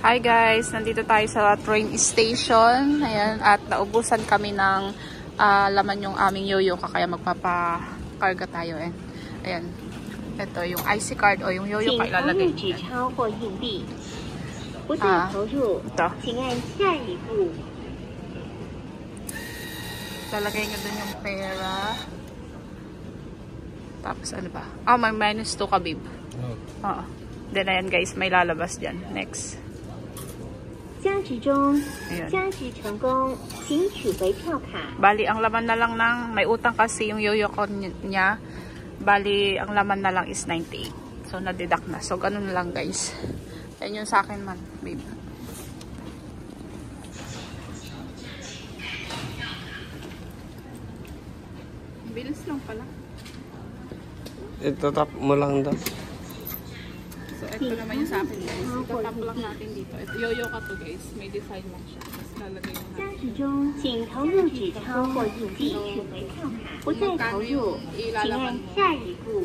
Hi guys, nandito tayo sa train station. Ayan, at naubusan kami ng laman yung aming yoyoka, kaya magpapakarga tayo. Ayan, ito yung IC card o yung yoyoka ilalagay. Ito. Lalagay nga dun yung pera. Tapos ano ba? May minus 2 ka, babe. Oo. Then ayan guys, may lalabas dyan. Next. 加值中，加值成功，请取回票卡。 Bali, ang laman na lang ng, may utang kasi yung yoyoka niya. Bali, ang laman na lang is 98. So, na-deduct na. So, ganun lang guys. Yan yung sa akin man, babe. Bilis lang pala. Ito tap mo lang daw. So, ito naman yung sa akin guys. Ito tap lang natin dito. Ito, yoyoka to guys. May design lang siya. Tapos lalagay mo natin. 加值中，请投入纸钞或硬币取回票卡。不再投入，请按下一步。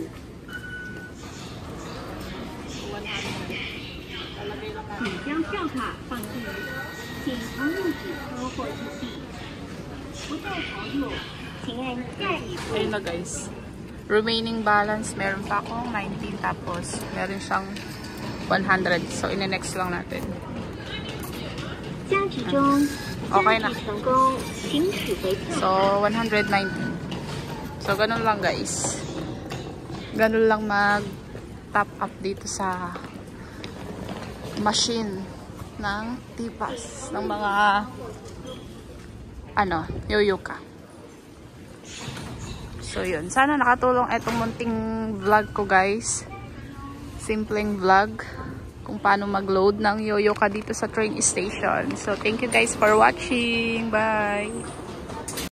Lalagay lang natin. 请将票卡放进，请投入纸钞或硬币。不再投入，请按下一步。 Ayun na guys. Remaining balance, meron pa akong 19, tapos meron siyang 100. So, ine-next lang natin. 加值中， Okay na. 加值成功，请取回票卡。 So, 119. So, ganun lang guys. Ganun lang mag-top up dito sa machine ng tipas ng mga yoyoka. So, yun. Sana nakatulong itong munting vlog ko guys. Simpleng vlog kung paano mag-load ng yoyoka dito sa train station. So, thank you guys for watching. Bye!